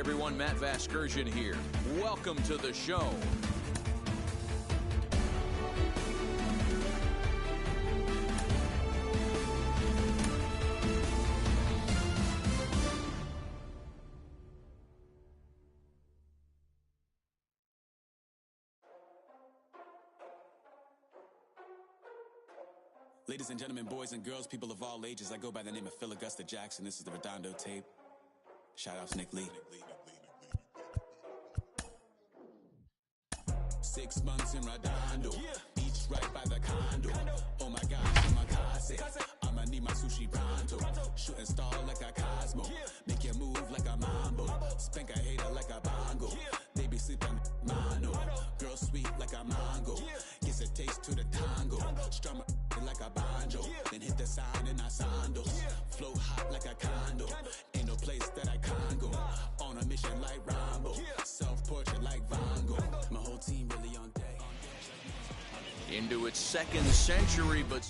everyone, Matt Vasgersian here. Welcome to the show. Ladies and gentlemen, boys and girls, people of all ages, I go by the name of Phil Augusta Jackson. This is the Redondo tape. Shout out to Nick Lee. 6 months in Redondo, beach right by the condo. Oh my gosh, I'm a case. I'ma need my sushi pronto. Shooting star like a Cosmo. Make you move like a mambo. Spank a hater like a bongo. They be sleeping mano. Girl sweet like a mango. Gets a taste to the tango. Strum like a banjo. Then hit the sign in our sandals. Flow hot like a condo. Ain't no place that I can't go. On a mission like Rambo. Self-portrait like Van Gogh. My whole team really on day. Into its second century, but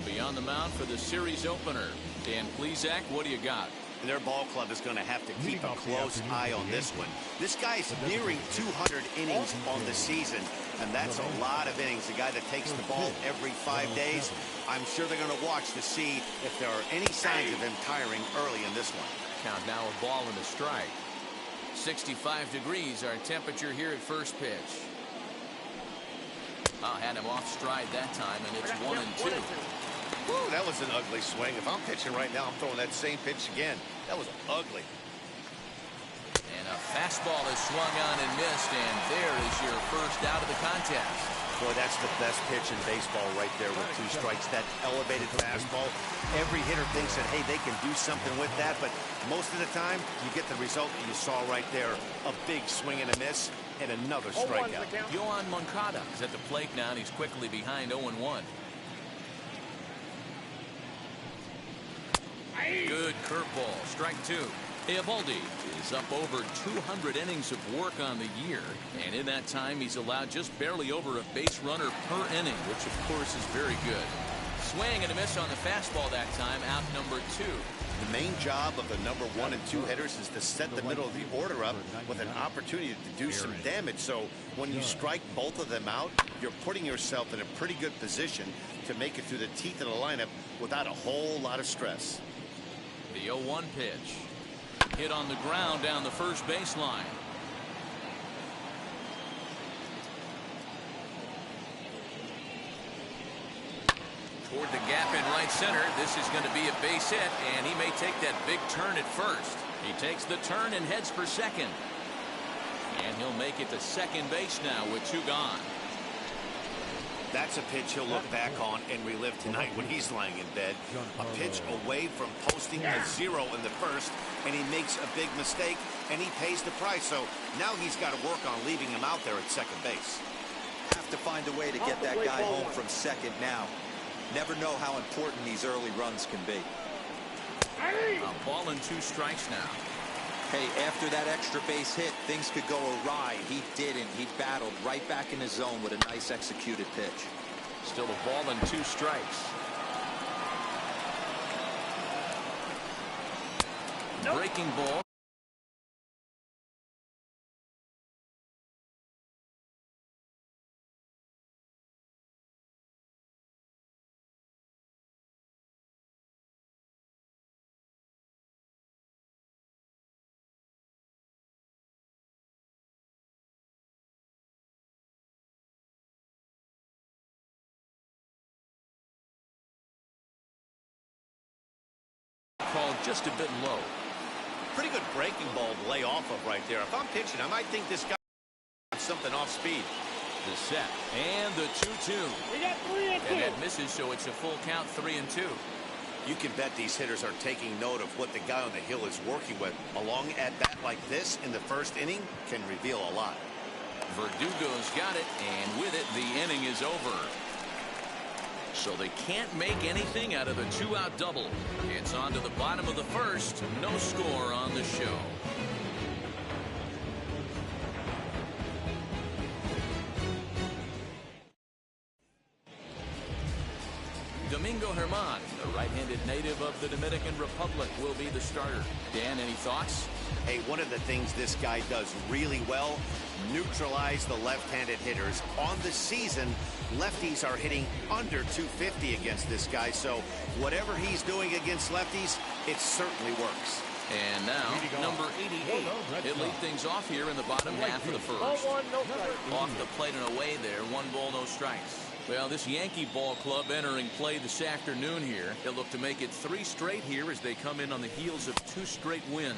beyond the mound for the series opener. Dan Plesac, what do you got? Their ball club is going to have to keep a close eye on this one. This guy's nearing 200 innings on the season, and that's a lot of innings. The guy that takes the ball every 5 days, I'm sure they're going to watch to see if there are any signs of him tiring early in this one. Count now a ball and a strike. 65 degrees our temperature here at first pitch. Had him off stride that time, and it's 1-2. Woo, that was an ugly swing. If I'm pitching right now, I'm throwing that same pitch again. That was ugly. And a fastball is swung on and missed, and there is your first out of the contest. Boy, that's the best pitch in baseball right there with 2 strikes. That elevated fastball. Every hitter thinks that, hey, they can do something with that, but most of the time, you get the result that you saw right there. A big swing and a miss, and another strikeout. Yohan Moncada is at the plate now, and he's quickly behind 0-1. Good curveball, strike 2. Eovaldi is up over 200 innings of work on the year, and in that time he's allowed just barely over a base runner per inning, which of course is very good. Swing and a miss on the fastball that time, out number 2. The main job of the number 1 and 2 hitters is to set the middle of the order up with an opportunity to do some damage. So when you strike both of them out, you're putting yourself in a pretty good position to make it through the teeth of the lineup without a whole lot of stress. The 0-1 pitch. Hit on the ground down the first baseline. Toward the gap in right center. This is going to be a base hit, and he may take that big turn at first. He takes the turn and heads for second. And he'll make it to second base now with 2 gone. That's a pitch he'll look back on and relive tonight when he's lying in bed. A pitch away from posting a 0 in the first, and he makes a big mistake, and he pays the price. So now he's got to work on leaving him out there at second base. Have to find a way to get that guy home from second now. Never know how important these early runs can be. A ball and 2 strikes now. Hey, after that extra base hit, things could go awry. He didn't. He battled right back in his zone with a nice executed pitch. Still a ball and 2 strikes. Nope. Breaking ball. Called just a bit low. Pretty good breaking ball to lay off of right there. If I'm pitching, I might think this guy has something off speed. The set and the 2-2. And that misses, so it's a full count, 3-2. You can bet these hitters are taking note of what the guy on the hill is working with. A long at bat like this in the first inning can reveal a lot. Verdugo's got it, and with it, the inning is over. So they can't make anything out of a 2-out double. It's on to the bottom of the first. No score on the show. Domingo Germán, the right-handed native of the Dominican Republic will be the starter. Dan, any thoughts? Hey, one of the things this guy does really well, neutralize the left-handed hitters. On the season, lefties are hitting under 250 against this guy, so whatever he's doing against lefties, it certainly works. And now, number 88. He'll lead things off here in the bottom half of the first. Off the plate and away there, 1 ball, no strikes. Well, this Yankee ball club entering play this afternoon here. They'll look to make it 3 straight here as they come in on the heels of 2 straight wins.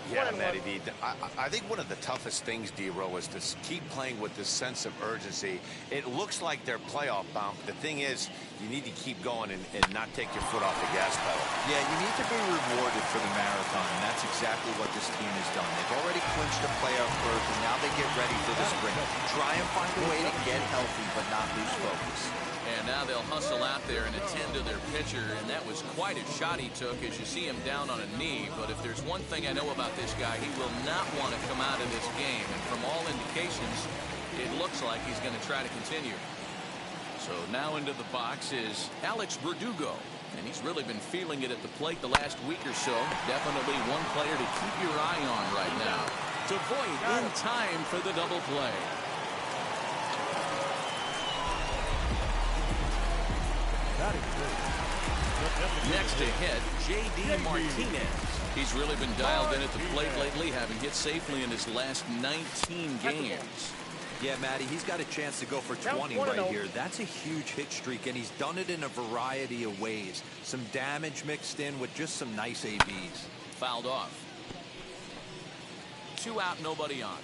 Yeah, Matty D. I think one of the toughest things, D-Row, is to keep playing with this sense of urgency. It looks like they're playoff bound. The thing is, you need to keep going and not take your foot off the gas pedal. Yeah, you need to be rewarded for the marathon, and that's exactly what this team has done. They've already clinched a playoff berth, and now they get ready for the sprint. Try and find a way to get healthy, but not lose focus. And now they'll hustle out there and attend to their pitcher, and that was quite a shot he took as you see him down on a knee. But if there's one thing I know about this guy, he will not want to come out of this game. And from all indications, it looks like he's going to try to continue. So now into the box is Alex Verdugo, and he's really been feeling it at the plate the last week or so. Definitely one player to keep your eye on right now. To Voit in time for the double play. Next to hit, J.D. Martinez. He's really been dialed in at the plate lately, having hit safely in his last 19 games. Yeah, Matty, he's got a chance to go for 20 right here. That's a huge hit streak, and he's done it in a variety of ways. Some damage mixed in with just some nice ABs. Fouled off. 2 out, nobody on.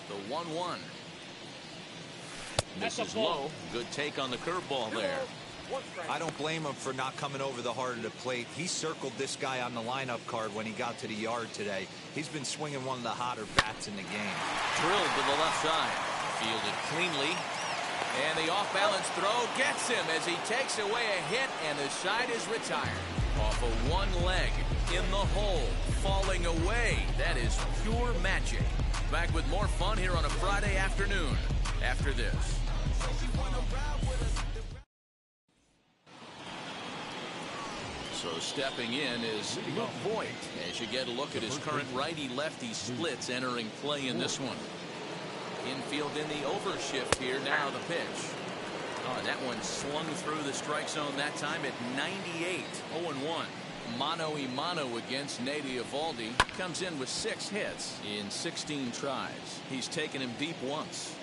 The 1-1. This is low. Good take on the curveball there. I don't blame him for not coming over the heart of the plate. He circled this guy on the lineup card when he got to the yard today. He's been swinging one of the hotter bats in the game. Drilled to the left side. Fielded cleanly. And the off-balance throw gets him as he takes away a hit, and the side is retired. Off of one leg. In the hole. Falling away. That is pure magic. Back with more fun here on a Friday afternoon after this. So stepping in is Luke Voit as you get a look at his current righty-lefty splits entering play in this one. Infield in the overshift here. Now the pitch. Oh, and that one slung through the strike zone that time at 98. 0-1. Mano-a-mano against Nate Eovaldi. Comes in with 6 hits in 16 tries. He's taken him deep once.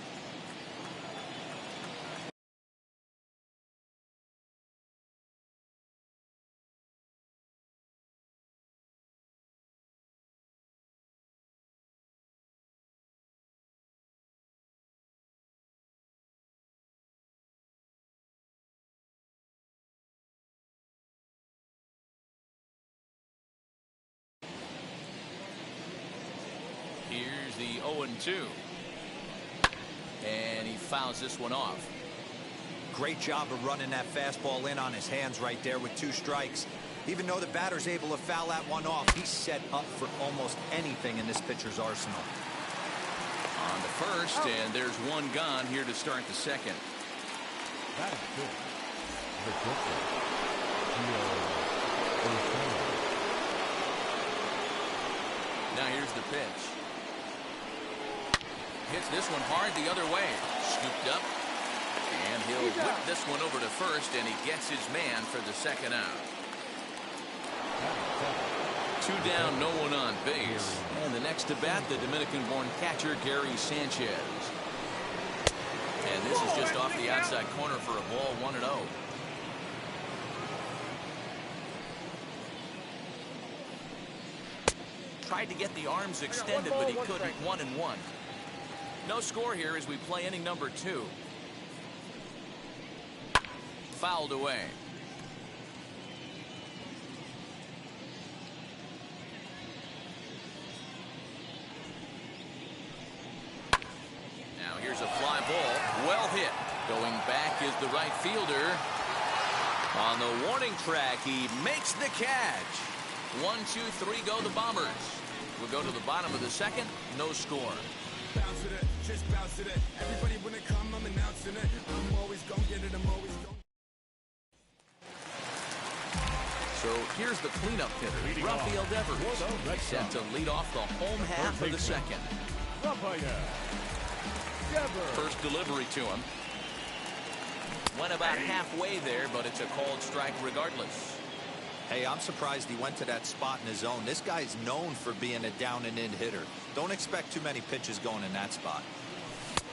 Here's the 0-2. And he fouls this one off. Great job of running that fastball in on his hands right there with 2 strikes. Even though the batter's able to foul that one off, he's set up for almost anything in this pitcher's arsenal. On the first, and there's one gone here to start the second. Now here's the pitch. Hits this one hard the other way. Scooped up. And he'll whip this one over to first, and he gets his man for the second out. 2 down, no one on base. And the next to bat, the Dominican-born catcher, Gary Sanchez. And this is just off the outside corner for a ball, 1-0. Tried to get the arms extended, but he couldn't. 1-1. No score here as we play inning number 2. Fouled away. Going back is the right fielder. On the warning track, he makes the catch. 1, 2, 3 go the Bombers. We'll go to the bottom of the second. No score. Bounce to that, just bounce to that. Everybody when it come, I'm announcing it. I'm always gonna get it, I'm always gonna. So here's the cleanup hitter, Rafael Devers. Set to lead off the home half of the second. First delivery to him. Went about halfway there, but it's a called strike regardless. Hey, I'm surprised he went to that spot in his zone. This guy's known for being a down and in hitter. Don't expect too many pitches going in that spot.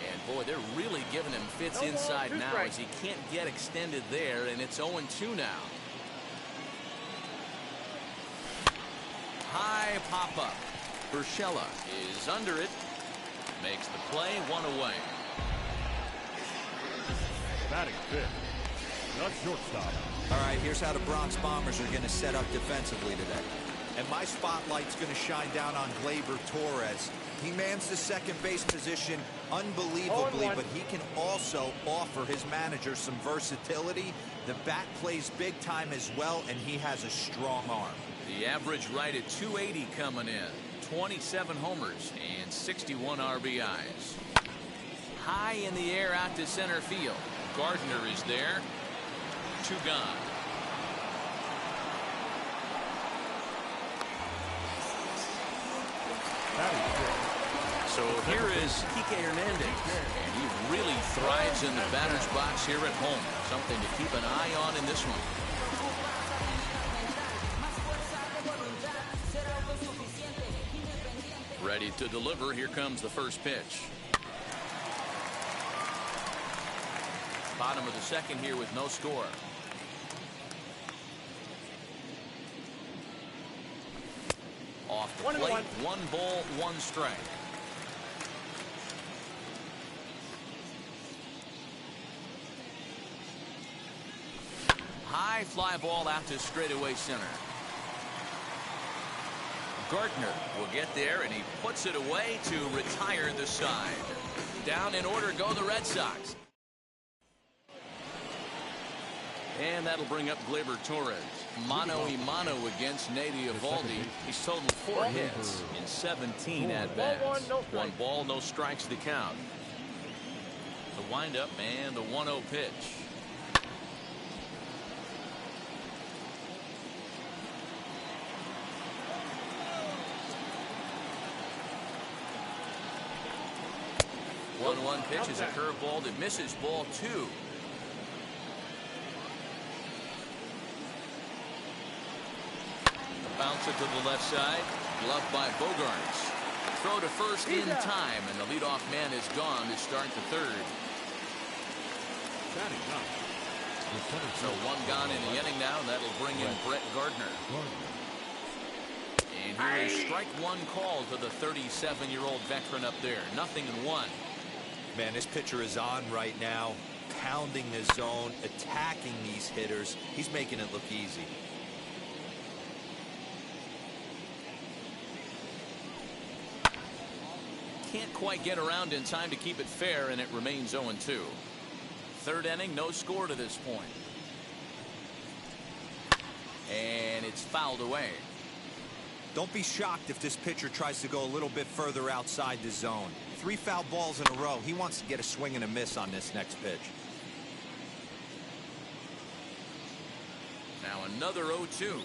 And boy, they're really giving him fits inside now as he can't get extended there, and it's 0-2 now. High pop-up. Urshela is under it. Makes the play, 1 away. Batting fifth, the shortstop. All right, here's how the Bronx Bombers are going to set up defensively today. And my spotlight's going to shine down on Gleyber Torres. He mans the second base position unbelievably, but he can also offer his manager some versatility. The bat plays big time as well, and he has a strong arm. The average right at 280 coming in. 27 homers and 61 RBIs. High in the air out to center field. Gardner is there. 2 gone. So here is Kike Hernandez, and he really thrives in the batter's box here at home. Something to keep an eye on in this one. Ready to deliver. Here comes the first pitch. Bottom of the second here with no score. Off the plate, 1 ball, 1 strike. High fly ball out to straightaway center. Gardner will get there, and he puts it away to retire the side. Down in order go the Red Sox. And that'll bring up Gleyber Torres. Mano a mano against Nady Eovaldi. He's totaled 4 hits in 17 at-bats. 1 ball, no strikes to count. The windup and the 1-0 pitch. One pitch is a curveball that misses, ball 2. Bounce it to the left side. Gloved by Bogarts. Throw to first in time, and the leadoff man is gone to start the third. So 1 gone in the inning now. That'll bring in Brett Gardner. And here is strike 1 call to the 37-year-old veteran up there. 0-1. Man, this pitcher is on right now, pounding the zone, attacking these hitters. He's making it look easy. Can't quite get around in time to keep it fair, and it remains 0-2. Third inning, no score to this point. And it's fouled away. Don't be shocked if this pitcher tries to go a little bit further outside the zone. 3 foul balls in a row. He wants to get a swing and a miss on this next pitch. Now another 0-2.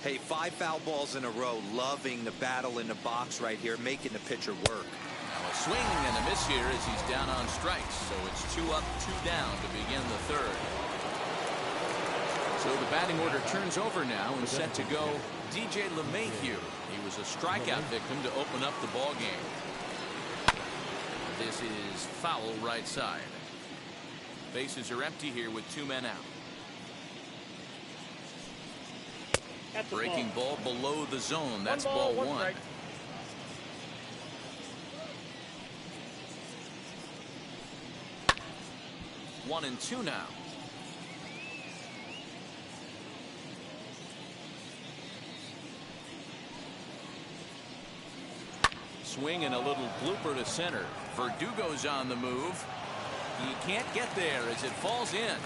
Hey, 5 foul balls in a row. Loving the battle in the box right here, making the pitcher work. Now a swing and a miss here as he's down on strikes. So it's 2 up, 2 down to begin the third. So the batting order turns over now and set to go DJ LeMahieu. He was a strikeout victim to open up the ball game. This is foul right side. Bases are empty here with 2 men out. Breaking ball below the zone. That's ball 1. One and 2 now. Swing and a little blooper to center. Verdugo's on the move. He can't get there as it falls in.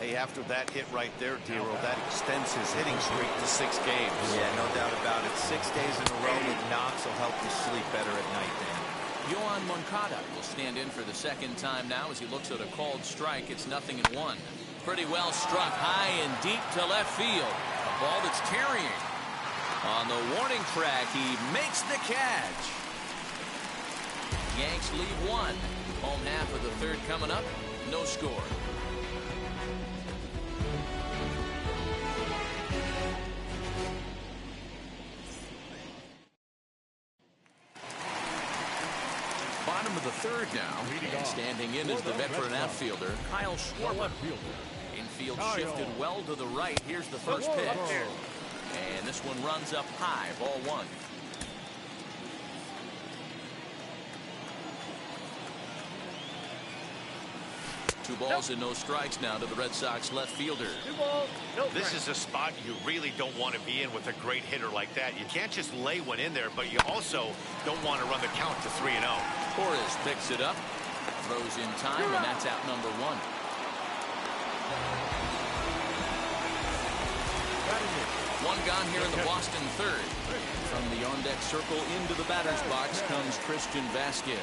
Hey, after that hit right there, Dero, that extends his hitting streak to 6 games. Yeah, no doubt about it. 6 days in a row with knocks will help you sleep better at night, Dan. Yohan Moncada will stand in for the second time now as he looks at a called strike. It's 0-1. Pretty well struck high and deep to left field. A ball that's carrying. On the warning track, he makes the catch. Yanks lead 1. Home half of the third coming up. No score. Bottom of the third now, and standing in is the veteran outfielder, Kyle Schwarber. Infield shifted well to the right. Here's the first pitch. And this one runs up high, ball 1. Two balls and no strikes now to the Red Sox left fielder. This is a spot you really don't want to be in with a great hitter like that. You can't just lay one in there, but you also don't want to run the count to 3-0. Torres picks it up, throws in time, and that's out number 1. One gone here in the Boston third. From the on-deck circle into the batter's box comes Christian Vasquez.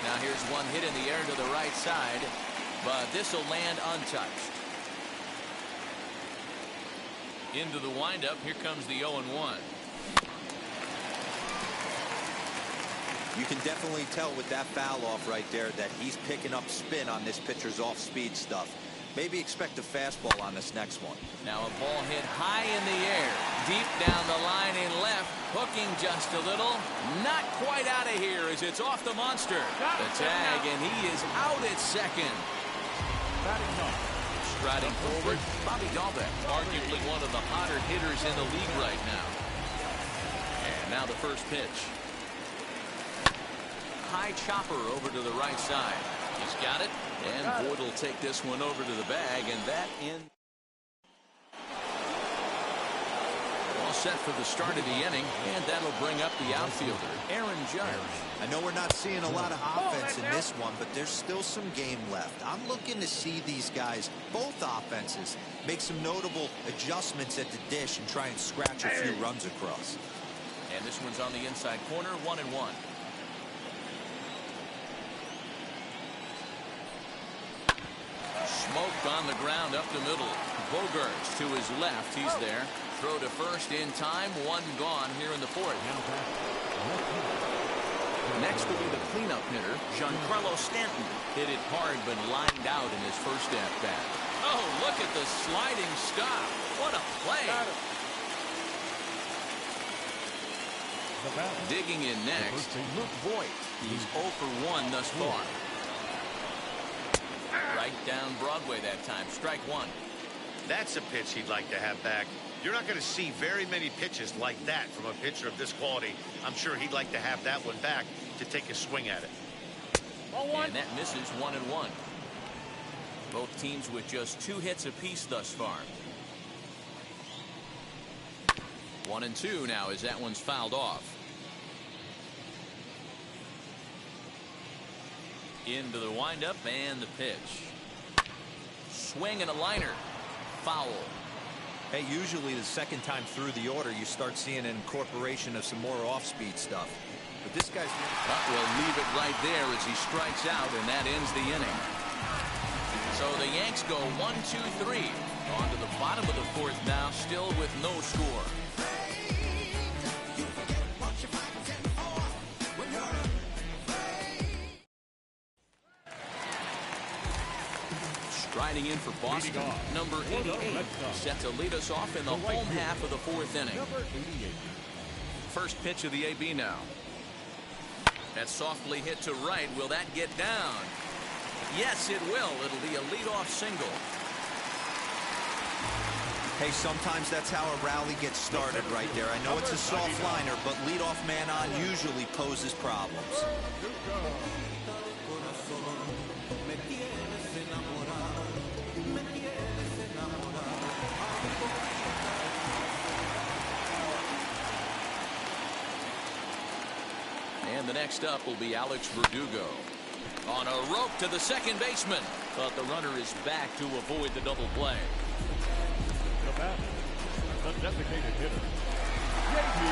Now here's one hit in the air to the right side, but this will land untouched. Into the windup, here comes the 0-1. You can definitely tell with that foul off right there that he's picking up spin on this pitcher's off-speed stuff. Maybe expect a fastball on this next one. Now a ball hit high in the air, deep down the line in left, hooking just a little. Not quite out of here as it's off the monster. The tag, and he is out at second. Striding forward, Bobby Dalbec, arguably one of the hotter hitters in the league right now. And now the first pitch. High chopper over to the right side. He's got it, and Boyd will take this one over to the bag, and that in. All set for the start of the inning, and that'll bring up the outfielder, Aaron Judge. I know we're not seeing a lot of offense in this one, but there's still some game left. I'm looking to see these guys, both offenses, make some notable adjustments at the dish and try and scratch a few runs across. And this one's on the inside corner, 1-1. Smoked on the ground up the middle. Bogarts to his left. He's there. Throw to first in time. One gone here in the fourth. Next will be the cleanup hitter, Giancarlo Stanton. Hit it hard but lined out in his first at-bat. Oh, look at the sliding stop. What a play. Digging in next, Luke Voigt. He's 0 for 1 thus far. Right down Broadway that time. Strike 1. That's a pitch he'd like to have back. You're not going to see very many pitches like that from a pitcher of this quality. I'm sure he'd like to have that one back to take a swing at it. And that misses 1-1. Both teams with just 2 hits apiece thus far. 1-2 now as that one's fouled off. Into the windup and the pitch. Swing and a liner. Foul. Hey, usually the second time through the order you start seeing an incorporation of some more off-speed stuff. But this guy's... We'll leave it right there as he strikes out, and that ends the inning. So the Yanks go 1-2-3. On to the bottom of the fourth now, still with no score. Striding in for Boston, number 88, set to lead us off in the home half of the fourth inning. First pitch of the AB now. That softly hit to right. Will that get down? Yes, it will. It'll be a leadoff single. Hey, sometimes that's how a rally gets started right there. I know it's a soft liner, but leadoff man on usually poses problems. next up will be Alex Verdugo. On a rope to the second baseman, but the runner is back to avoid the double play. The batter, the designated hitter, J.D.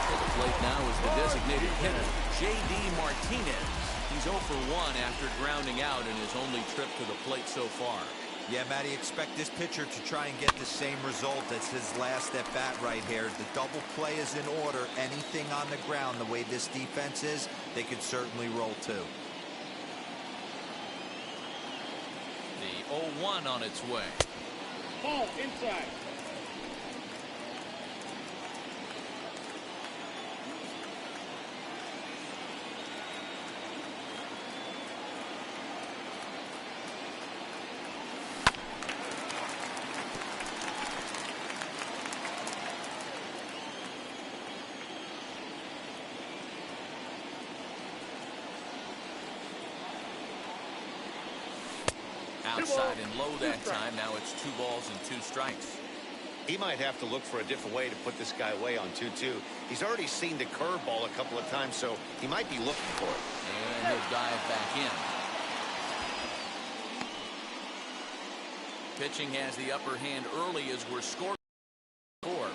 To the plate now is the designated hitter, J.D. Martinez. He's 0 for 1 after grounding out in his only trip to the plate so far. Yeah, Matty, expect this pitcher to try and get the same result as his last at bat right here. The double play is in order. Anything on the ground, the way this defense is, they could certainly roll too. The 0-1 on its way. Ball inside. Outside and low that time. Now it's 2 balls and 2 strikes. He might have to look for a different way to put this guy away on 2-2. He's already seen the curveball a couple of times, so he might be looking for it. And he'll dive back in. Pitching has the upper hand early as we're scoring 4.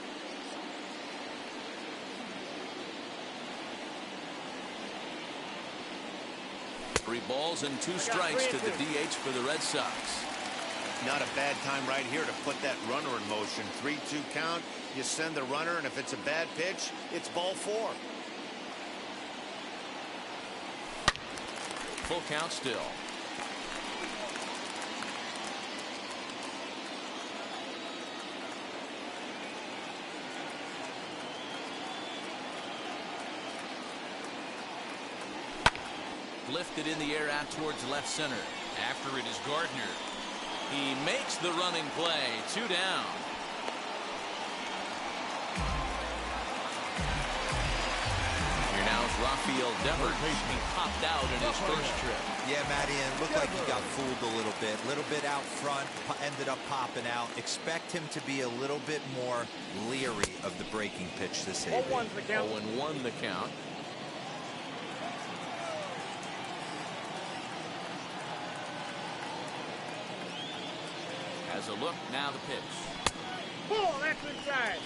3 balls and 2 strikes to the DH for the Red Sox. Not a bad time right here to put that runner in motion. 3-2 count. You send the runner, and if it's a bad pitch, it's ball 4. Full count still. Lifted in the air out towards left center. After it is Gardner. He makes the running play. 2 down. Here now is Rafael Devers. He popped out in his first trip. Yeah, Matty, and it looked like he got fooled a little bit. A little bit out front, ended up popping out. Expect him to be a little bit more leery of the breaking pitch this evening. 0-1 the count. Has a look, now the pitch. Ball, that's inside.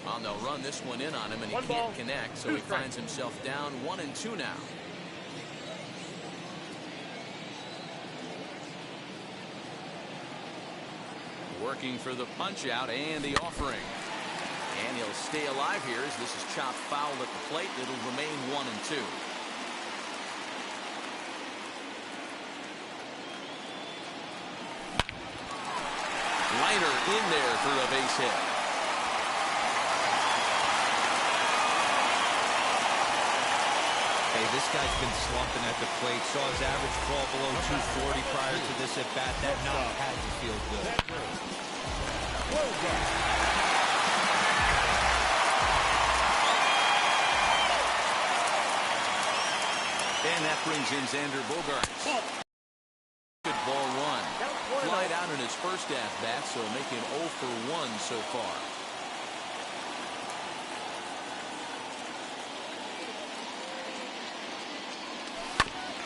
Well, they'll run this one in on him, and he 1 can't ball, connect, so 2 he strikes. finds himself down 1-2 now. Working for the punch out and the offering. And he'll stay alive here as this is chopped foul at the plate. It'll remain 1-2. Liner in there for a base hit. Hey, this guy's been slumping at the plate. Saw his average fall below 240 prior to this at bat. That knock had to feel good. And that brings in Xander Bogaerts. Good ball 1. Flied out in his first at bat, so making 0 for 1 so far.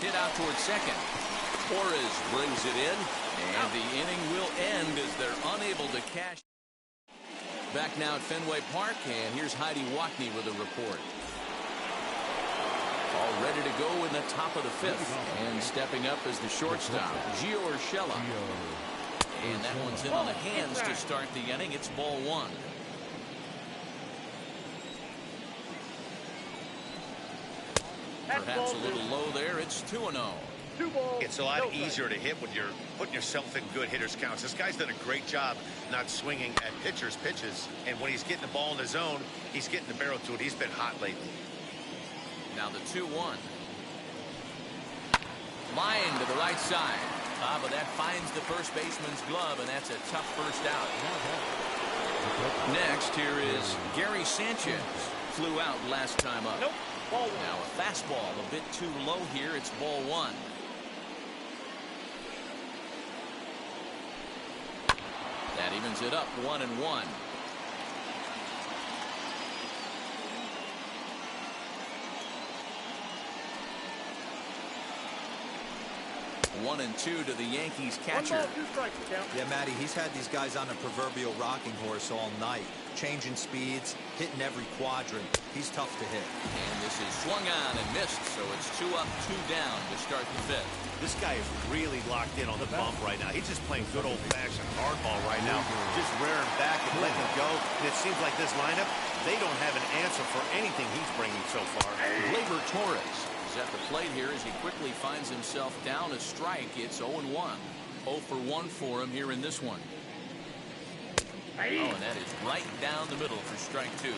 Hit out towards second. Torres brings it in, and the inning will end as they're unable to cash. Back now at Fenway Park, and here's Heidi Watney with a report. All ready to go in the top of the 5th, and stepping up as the shortstop, Gio Urshela. And that one's in on the hands to start the inning. It's ball 1. Perhaps a little low there. It's 2-0. It's a lot easier to hit when you're putting yourself in good hitters counts. This guy's done a great job not swinging at pitchers' pitches. And when he's getting the ball in the zone, he's getting the barrel to it. He's been hot lately. Now the 2-1. Line to the right side. But that finds the first baseman's glove, and that's a tough first out. Next, here is Gary Sanchez. Flew out last time up. Nope. Ball 1. Now a fastball a bit too low here. It's ball 1. Evens it up 1-1. 1-2 to the Yankees catcher. 1 ball, 2 strikes, count. Yeah, Matty, he's had these guys on a proverbial rocking horse all night. Changing speeds, hitting every quadrant. He's tough to hit. And this is swung on and missed, so it's 2 up, 2 down to start the 5th. This guy is really locked in on the bump right now. He's just playing good old-fashioned hardball right now. Just rearing back and letting him go. And it seems like this lineup, they don't have an answer for anything he's bringing so far. Gleyber Torres is at the plate here as he quickly finds himself down a strike. It's 0-1. 0 for 1 for him here in this one. Oh, and that is right down the middle for strike 2.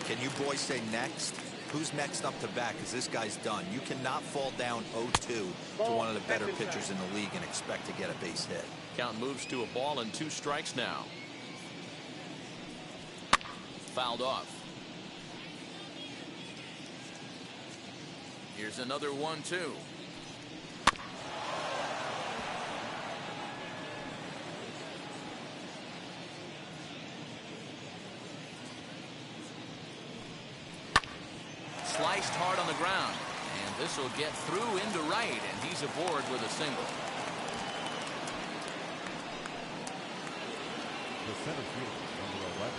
Can you boys say next? Who's next up to bat? Because this guy's done. You cannot fall down 0-2 to one of the better pitchers in the league and expect to get a base hit. Count moves to a ball and 2 strikes now. Fouled off. Here's another 1-2. Sliced hard on the ground, and this will get through into right, and he's aboard with a single. The center fielder, number 11,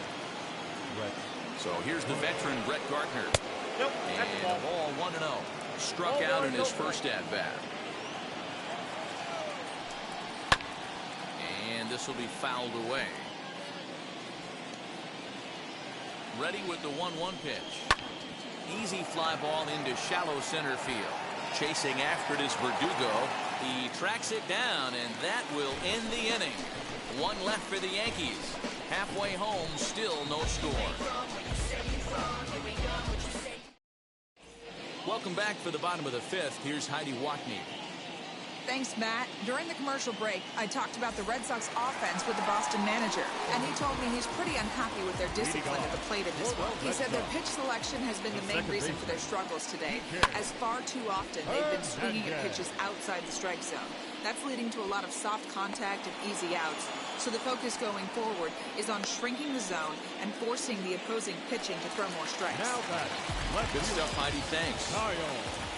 Red. So here's the veteran Brett Gardner. Nope, that's And a a ball. ball 1-0. Struck Ball out one, in no his strike. first at bat. And this will be fouled away. Ready with the 1-1 pitch. Easy fly ball into shallow center field. Chasing after it is Verdugo. He tracks it down, and that will end the inning. 1 left for the Yankees. Halfway home, still no score. Welcome back for the bottom of the 5th. Here's Heidi Watney. Thanks, Matt. During the commercial break, I talked about the Red Sox offense with the Boston manager, and he told me he's pretty unhappy with their discipline at the plate at this point. He said their pitch selection has been the main reason for their struggles today, as far too often they've been swinging at pitches outside the strike zone. That's leading to a lot of soft contact and easy outs. So the focus going forward is on shrinking the zone and forcing the opposing pitching to throw more strikes. Now batting. Good stuff, Heidi. Thanks. Kyle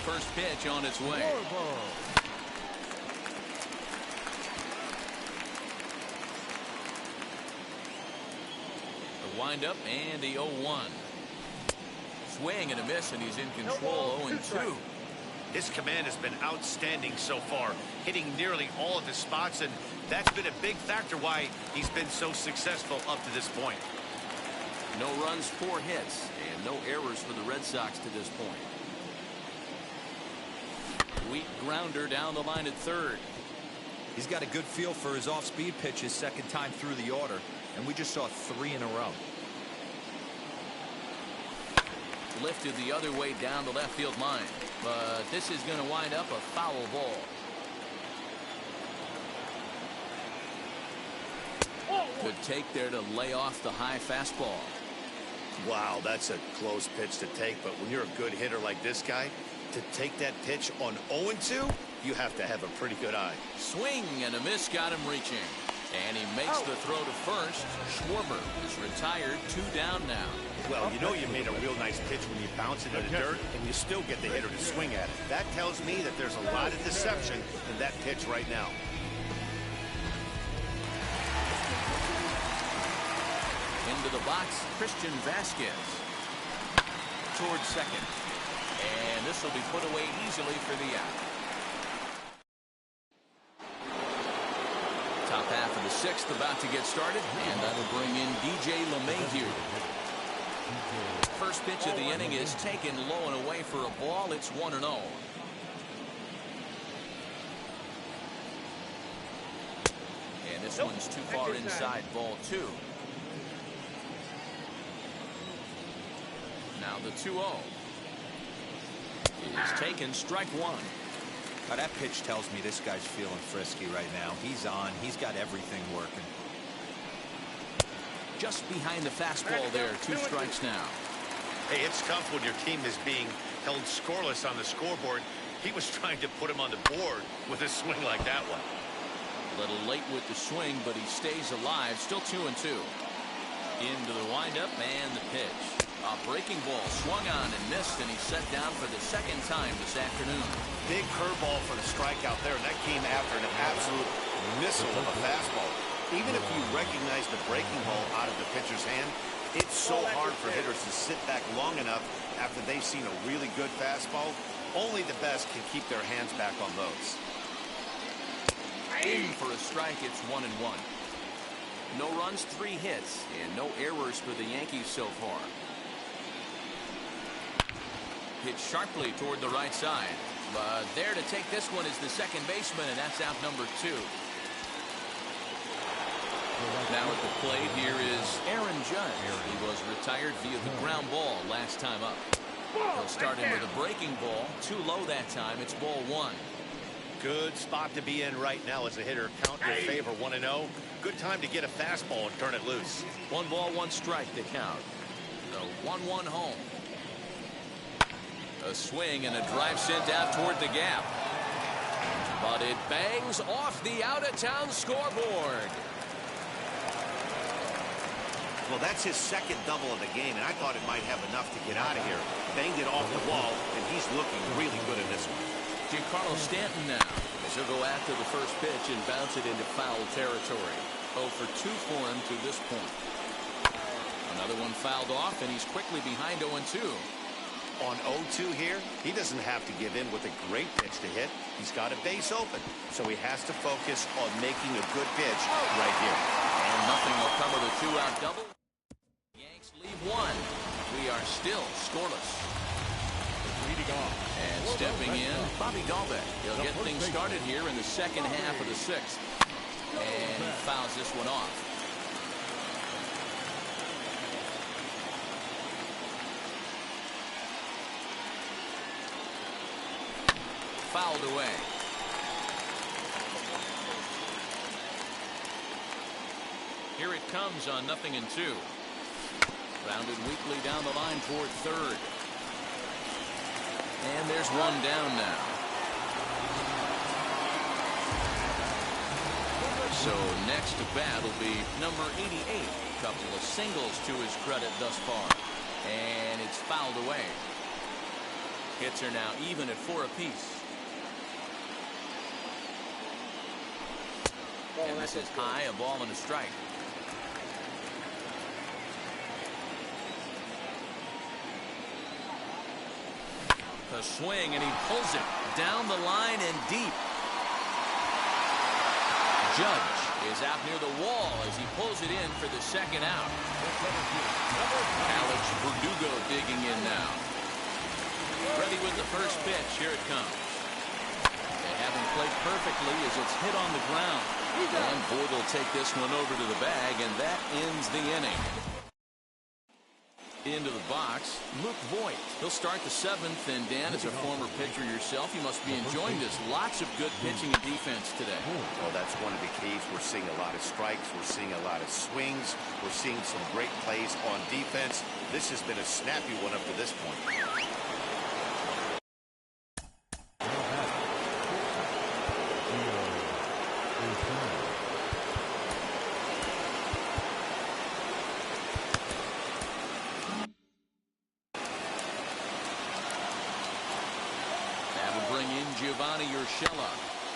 First pitch on its way. Schwarber. The windup and the 0-1. Swing and a miss, and he's in control. 0-2. His command has been outstanding so far, hitting nearly all of his spots, and that's been a big factor why he's been so successful up to this point. No runs, 4 hits, and no errors for the Red Sox to this point. Weak grounder down the line at third. He's got a good feel for his off-speed pitches second time through the order, and we just saw 3 in a row. Lifted the other way down the left field line, but this is going to wind up a foul ball. Good take there to lay off the high fastball. Wow, that's a close pitch to take, but when you're a good hitter like this guy, to take that pitch on 0-2, you have to have a pretty good eye. Swing and a miss got him reaching. And he makes the throw to first. Schwarber is retired, 2 down now. Well, you know you made a real nice pitch when you bounce it in the dirt and you still get the hitter to swing at it. That tells me that there's a lot of deception in that pitch right now. Into the box, Christian Vasquez. Towards second. And this will be put away easily for the out. Top half of the 6th about to get started, and that'll bring in DJ LeMahieu. First pitch of the inning is taken low and away for a ball. It's 1-0. And this one's too far inside, ball 2. Now the 2-0 is taken, strike 1. Now that pitch tells me this guy's feeling frisky right now. He's on. He's got everything working. Just behind the fastball there. 2 strikes now. Hey, it's tough when your team is being held scoreless on the scoreboard. He was trying to put him on the board with a swing like that one. A little late with the swing, but he stays alive. Still 2-2. Into the windup and the pitch. A breaking ball swung on and missed, and he's set down for the second time this afternoon. Big curveball for the strikeout there, and that came after an absolute missile of a fastball. Even if you recognize the breaking ball out of the pitcher's hand, it's so hard for hitters to sit back long enough after they've seen a really good fastball. Only the best can keep their hands back on those. In for a strike, it's 1-1. No runs, 3 hits, and no errors for the Yankees so far. Hit sharply toward the right side. But there to take this one is the second baseman, and that's out number 2. Now at the plate, here is Aaron Judge. He was retired via the ground ball last time up. He'll start in with a breaking ball. Too low that time. It's ball 1. Good spot to be in right now as a hitter. Count your favor, 1-0. Good time to get a fastball and turn it loose. 1 ball, 1 strike to count. The 1-1 home. A swing and a drive sent out toward the gap. But it bangs off the out-of-town scoreboard. Well, that's his second double of the game, and I thought it might have enough to get out of here. Banged it off the wall, and he's looking really good in this one. Giancarlo Stanton now, as he'll go after the first pitch and bounce it into foul territory. 0 for 2 for him to this point. Another one fouled off, and he's quickly behind 0-2. On 0-2 here, he doesn't have to give in with a great pitch to hit. He's got a base open, so he has to focus on making a good pitch right here. And nothing will come of the 2-out double. Yanks leave 1. We are still scoreless. And stepping in, Bobby Dahlbeck. He'll get things started here in the second half of the 6th. And he fouls this one off. Fouled away. Here it comes on 0-2. Grounded weakly down the line toward third. And there's one down now. So next to bat will be number 88. Couple of singles to his credit thus far. And it's fouled away. Hits are now even at 4 apiece. And this is high, a ball and a strike. A swing, and he pulls it down the line and deep. Judge is out near the wall as he pulls it in for the second out. Alex Verdugo digging in now. Ready with the first pitch. Here it comes. They have him played perfectly as it's hit on the ground. And Boyd will take this one over to the bag, and that ends the inning. Into the box, Luke Voigt. He'll start the 7th, and Dan, as a former pitcher yourself, you must be enjoying this. Lots of good pitching and defense today. Well, that's one of the keys. We're seeing a lot of strikes. We're seeing a lot of swings. We're seeing some great plays on defense. This has been a snappy one up to this point.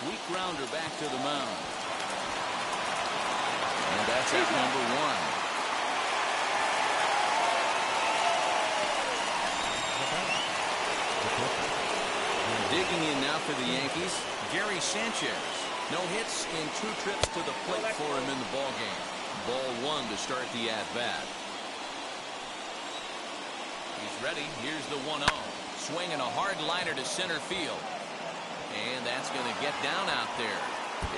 Weak grounder back to the mound. And that's at number 1. Digging in now for the Yankees, Gary Sanchez. No hits in 2 trips to the plate for him in the ballgame. Ball 1 to start the at-bat. He's ready. Here's the 1-0. Swinging a hard liner to center field. And that's going to get down out there.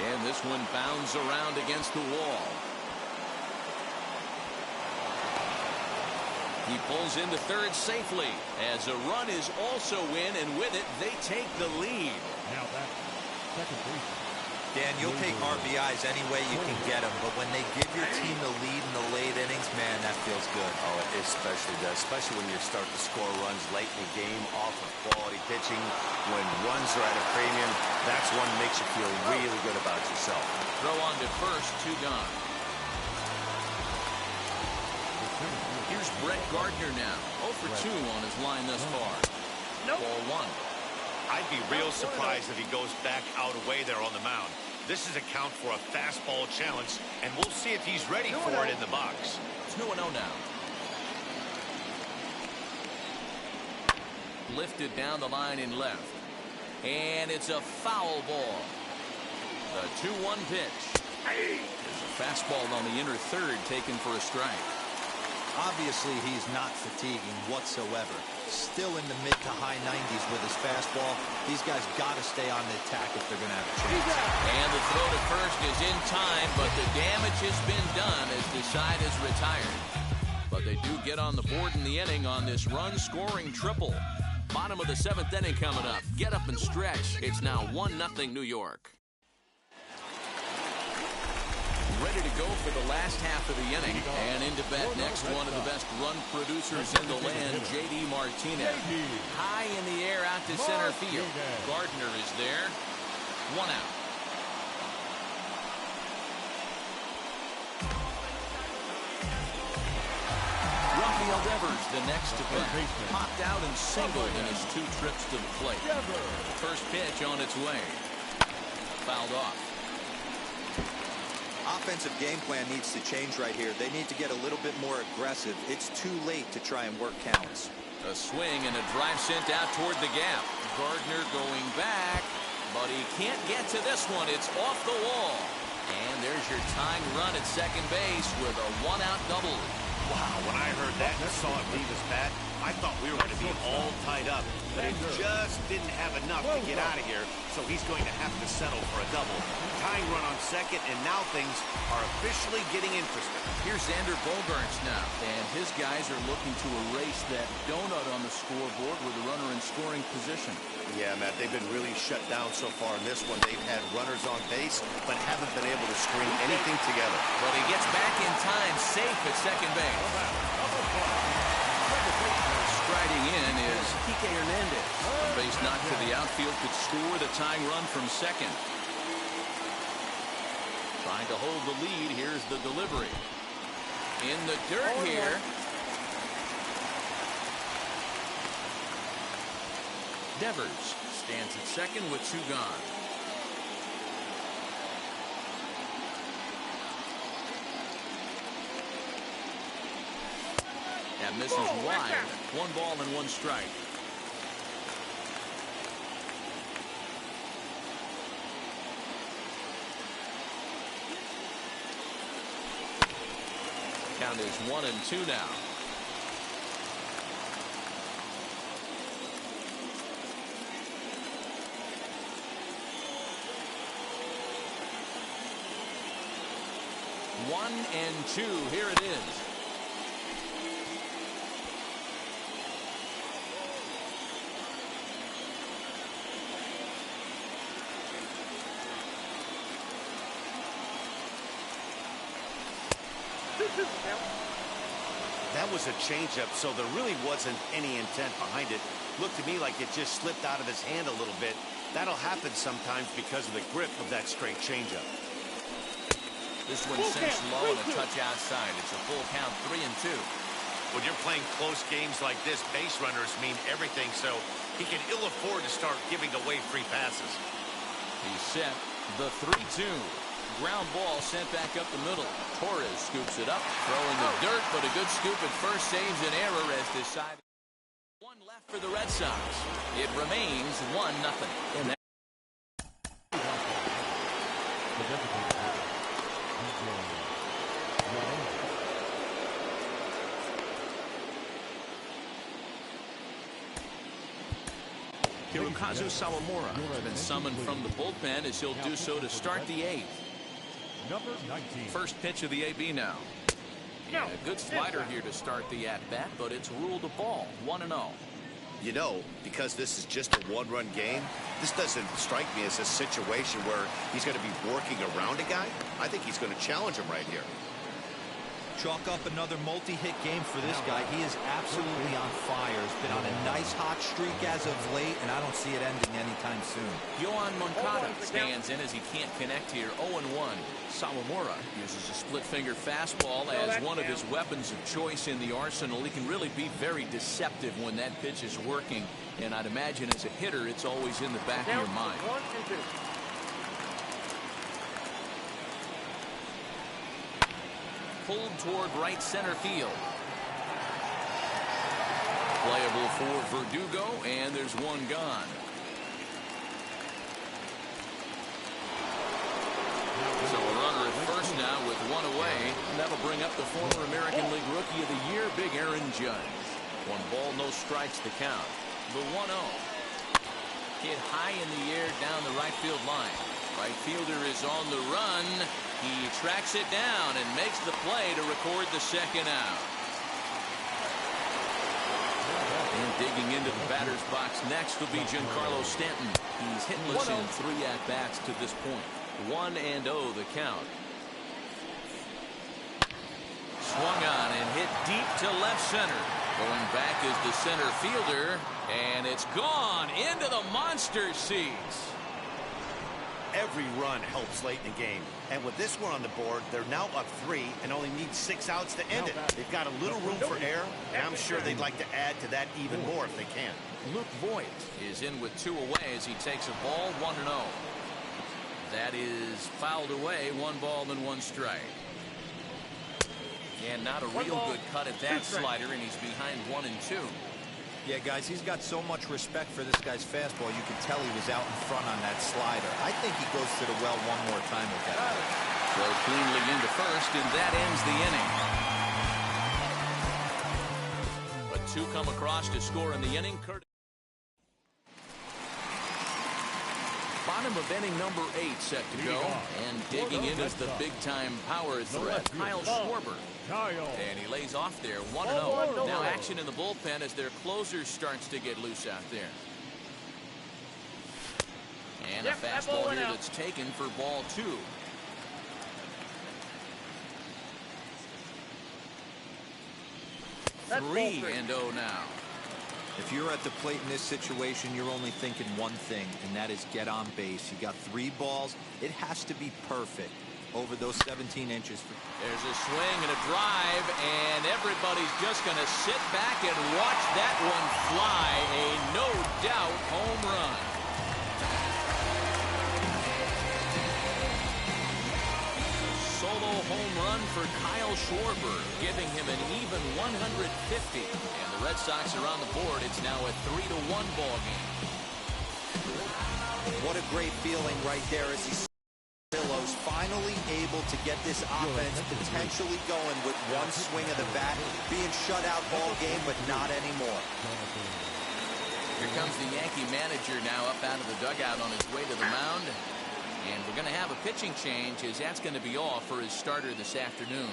And this one bounds around against the wall. He pulls into third safely as a run is also in, and with it, they take the lead. Now that second base. Dan, you'll take RBIs any way you can get them, but when they give your team the lead in the late innings, man, that feels good. Oh, it especially does, especially when you start to score runs late in the game off of quality pitching. When runs are at a premium, that's one that makes you feel really good about yourself. Throw on to first, 2 gone. Here's Brett Gardner now. 0 for 2 on his line thus far. Ball 1. I'd be real surprised if he goes back out away there on the mound. This is a count for a fastball challenge, and we'll see if he's ready for it in the box. 2-0 now. Lifted down the line in left. And it's a foul ball. The 2-1 pitch. There's a fastball on the inner third taken for a strike. Obviously, he's not fatiguing whatsoever. Still in the mid to high 90s with his fastball. These guys got to stay on the attack if they're going to have a chance. And the throw to first is in time, but the damage has been done as the side is retired. But they do get on the board in the inning on this run-scoring triple. Bottom of the 7th inning coming up. Get up and stretch. It's now 1-0 New York. Ready to go for the last half of the inning. And in to bat next, one of the best run producers in the land, J.D. Martinez. High in the air out to center field. Gardner is there. 1 out. Rafael Devers, the next to bat. Popped out and singled in his 2 trips to the plate. First pitch on its way. Fouled off. Offensive game plan needs to change right here. They need to get a little bit more aggressive. It's too late to try and work counts. A swing and a drive sent out toward the gap. Gardner going back, but he can't get to this one. It's off the wall. And there's your tying run at second base with a 1-out double. Wow, when I heard that and saw it leave his bat, I thought we were going to be all tied up. But it just didn't have enough to get out of here, so he's going to have to settle for a double. Tying run on second, and now things are officially getting interesting. Here's Xander Bogaerts now, and his guys are looking to erase that donut on the scoreboard with a runner in scoring position. Yeah, Matt, they've been really shut down so far in this one. They've had runners on base, but haven't been able to string anything together. But he gets back in time, safe at second base. Striding in is Kike Hernandez. A base knock to the outfield could score the tying run from second. Trying to hold the lead. Here's the delivery. In the dirt here. Devers stands at second with 2 gone. That misses wide. 1 ball and 1 strike. Count is 1-2 now. One and 2. Here it is. That was a changeup, so there really wasn't any intent behind it. Looked to me like it just slipped out of his hand a little bit. That'll happen sometimes because of the grip of that straight changeup. This one sinks low and a touch outside. It's a full count, 3-2. When you're playing close games like this, base runners mean everything, so he can ill afford to start giving away free passes. He's set. The 3-2. Ground ball sent back up the middle. Torres scoops it up, throwing the dirt, but a good scoop at first saves an error as decided. 1 left for the Red Sox. It remains 1-0. And Hirokazu Sawamura has been summoned from the bullpen as he'll do so to start the 8th. Number 19. First pitch of the AB now. Yeah, a good slider here to start the at-bat, but it's ruled a ball. 1-0. You know, because this is just a one-run game, this doesn't strike me as a situation where he's going to be working around a guy. I think he's going to challenge him right here. Chalk up another multi-hit game for this guy. He is absolutely on fire. He's been on a nice hot streak as of late, and I don't see it ending anytime soon. Yohan Moncada stands in as he can't connect here. 0-1. Sawamura uses a split-finger fastball as one of his weapons of choice in the arsenal. He can really be very deceptive when that pitch is working, and I'd imagine as a hitter, it's always in the back of your mind. 1-2. Pulled toward right center field. Playable for Verdugo, and there's one gone. So a runner at first now with one away, and that'll bring up the former American League Rookie of the Year, Big Aaron Judge. 1 ball, no strikes to count. The 1-0. Hit high in the air down the right field line. Right fielder is on the run. He tracks it down and makes the play to record the second out. And digging into the batter's box next will be Giancarlo Stanton. He's hitless in 3 at-bats to this point. 1-0 the count. Swung on and hit deep to left center. Going back is the center fielder, and it's gone into the monster seats. Every run helps late in the game. And with this one on the board, they're now up 3 and only need 6 outs to end it. They've got a little room for error, and I'm sure they'd like to add to that even more if they can. Luke Voigt is in with 2 away as he takes a ball, 1-0. That is fouled away, 1 ball and 1 strike. And not a real good cut at that slider, and he's behind 1-2. Yeah, guys, he's got so much respect for this guy's fastball. You can tell he was out in front on that slider. I think he goes to the well one more time with that. Throw cleanly into first, and that ends the inning. But 2 come across to score in the inning. Bottom of inning number 8 set to go, and digging in is the big-time power threat, Kyle Schwarber. And he lays off there, 1-0. Now action in the bullpen as their closer starts to get loose out there. And a fastball here that's taken for ball 2. That's 3-0 now. If you're at the plate in this situation, you're only thinking one thing, and that is get on base. You got 3 balls. It has to be perfect over those 17 inches. There's a swing and a drive, and everybody's just going to sit back and watch that one fly. A no-doubt home run. Solo home run for Kyle Schwarber, giving him an even 150. And the Red Sox are on the board. It's now a 3-1 ball game. What a great feeling right there as he's finally able to get this offense potentially going with one swing of the bat, being shut out all game, but not anymore. Here comes the Yankee manager now up out of the dugout on his way to the mound. And we're going to have a pitching change as that's going to be off for his starter this afternoon.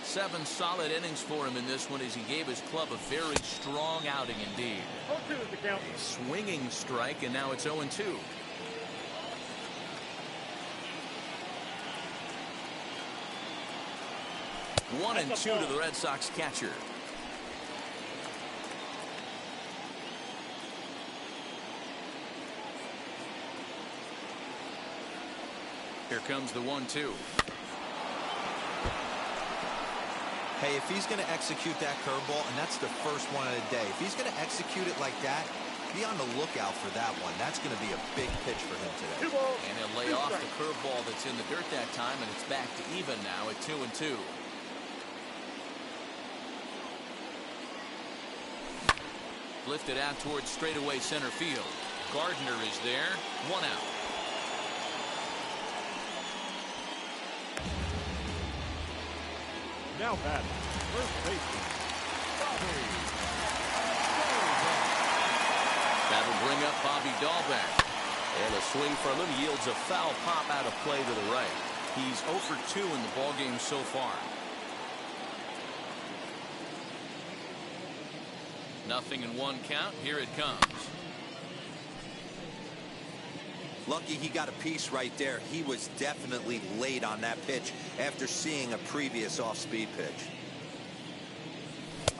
7 solid innings for him in this one as he gave his club a very strong outing indeed. 0-2 is the count. A swinging strike, and now it's 0-2. 1-2 to the Red Sox catcher. Here comes the 1-2. Hey, if he's going to execute that curveball, and that's the first one of the day, if he's going to execute it like that, be on the lookout for that one. That's going to be a big pitch for him today. 2 balls, and he'll lay off the curveball that's in the dirt that time, and it's back to even now at 2-2. Lifted out towards straightaway center field. Gardner is there. 1 out. Now batting, first baseman, Bobby. That'll bring up Bobby Dahlbeck. And a swing from him yields a foul pop out of play to the right. He's 0 for 2 in the ballgame so far. 0-1 count. Here it comes. Lucky he got a piece right there. He was definitely late on that pitch after seeing a previous off-speed pitch.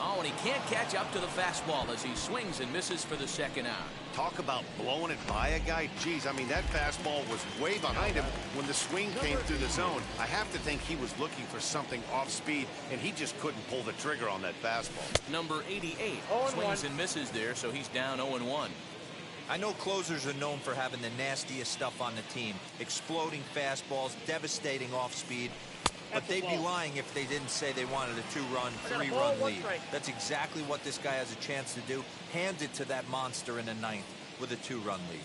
Oh, and he can't catch up to the fastball as he swings and misses for the second out. Talk about blowing it by a guy. Geez, I mean, that fastball was way behind him when the swing came through the zone. I have to think he was looking for something off speed, and he just couldn't pull the trigger on that fastball. Number 88 swings and misses there, so he's down 0-1. I know closers are known for having the nastiest stuff on the team. Exploding fastballs, devastating off speed. But they'd be lying if they didn't say they wanted a 2-run, 3-run lead. That's exactly what this guy has a chance to do. Hand it to that monster in the ninth with a 2-run lead.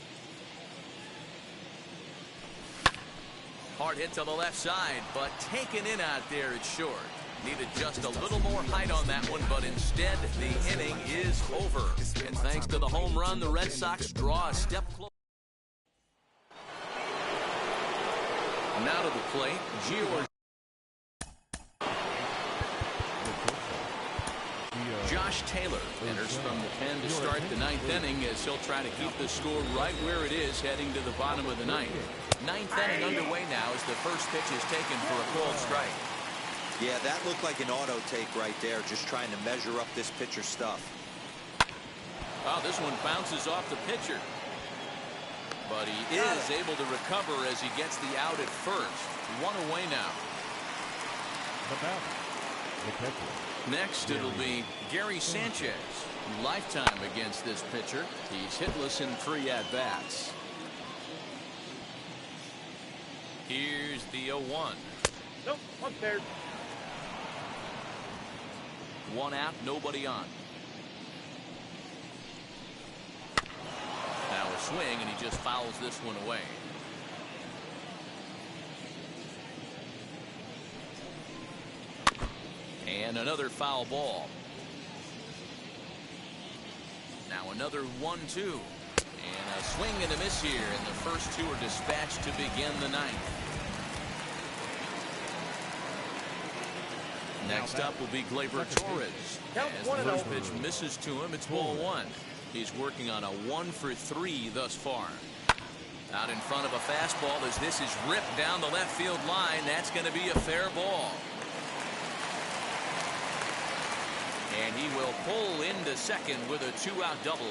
Hard hit to the left side, but taken in out there, it's short. Needed just a little more height on that one, but instead the inning is over. And thanks to the home run, the Red Sox draw a step closer. Now to the plate, Gio. Josh Taylor enters from the pen to start the ninth inning as he'll try to keep the score right where it is heading to the bottom of the ninth. Ninth inning underway now as the first pitch is taken for a called strike. Yeah, that looked like an auto take right there, just trying to measure up this pitcher's stuff. Oh, this one bounces off the pitcher. But he is able to recover as he gets the out at first. One away now. The pitcher. Next, it'll be Gary Sanchez. Lifetime against this pitcher. He's hitless in 3 at-bats. Here's the 0-1. Nope, up there. 1 out, nobody on. Now a swing, and he just fouls this one away. And another foul ball. Now another 1-2. And a swing and a miss here, and the first 2 are dispatched to begin the ninth. Next up will be Gleyber Torres. As the first pitch misses to him, it's ball 1. He's working on a 1 for 3 thus far. Out in front of a fastball as this is ripped down the left field line. That's going to be a fair ball. And he will pull into second with a 2-out double.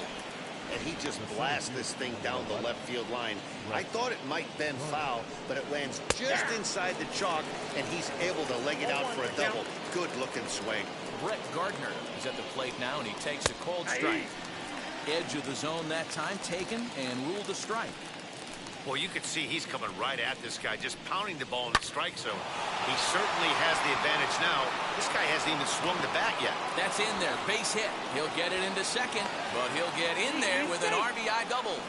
And he just blasts this thing down the left field line. I thought it might bend foul, but it lands just inside the chalk, and he's able to leg it out for a double. Good looking swing. Brett Gardner is at the plate now, and he takes a called strike. Edge of the zone that time taken and ruled a strike. Well, you can see he's coming right at this guy, just pounding the ball in the strike zone. He certainly has the advantage now. This guy hasn't even swung the bat yet. That's in there. Base hit. He'll get it into second, but he'll get in there with an RBI double.